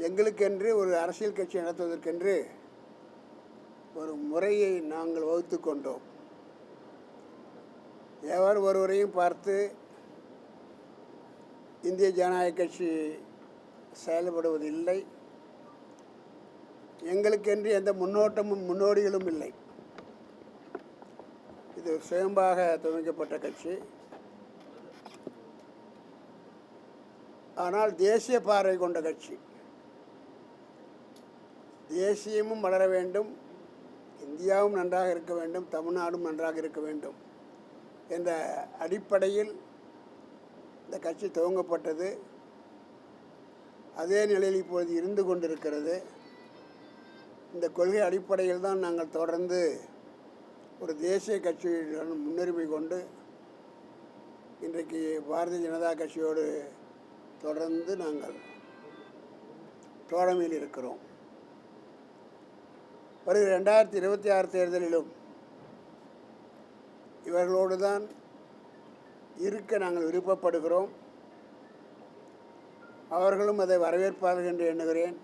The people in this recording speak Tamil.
எங்களுக்கென்று ஒரு அரசியல் கட்சி நடத்துவதற்கென்று ஒரு முறையை நாங்கள் வகுத்து கொண்டோம். எவர் ஒருவரையும் பார்த்து இந்திய ஜனநாயக கட்சி செயல்படுவதில்லை. எங்களுக்கென்று எந்த முன்னோட்டமும் முன்னோடிகளும் இல்லை. இது சுயம்பாக துவங்கப்பட்ட கட்சி. ஆனால் தேசிய பார்வை கொண்ட கட்சி. தேசியமும் வளர வேண்டும், இந்தியாவும் நன்றாக இருக்க வேண்டும், தமிழ்நாடும் நன்றாக இருக்க வேண்டும் என்ற அடிப்படையில் இந்த கட்சி துவங்கப்பட்டது. அதே நிலையில் இப்பொழுது இருந்து கொண்டிருக்கிறது. இந்த கொள்கை அடிப்படையில் தான் நாங்கள் தொடர்ந்து ஒரு தேசிய கட்சியுடன் முன்னுரிமை கொண்டு இன்றைக்கு பாரதிய ஜனதா கட்சியோடு தொடர்ந்து நாங்கள் தோழமையில் இருக்கிறோம். வருகிற 2026 தேர்தலிலும் இவர்களோடு தான் இருக்க நாங்கள் விருப்பப்படுகிறோம். அவர்களும் அதை வரவேற்பார்கள் என்று எண்ணுகிறேன்.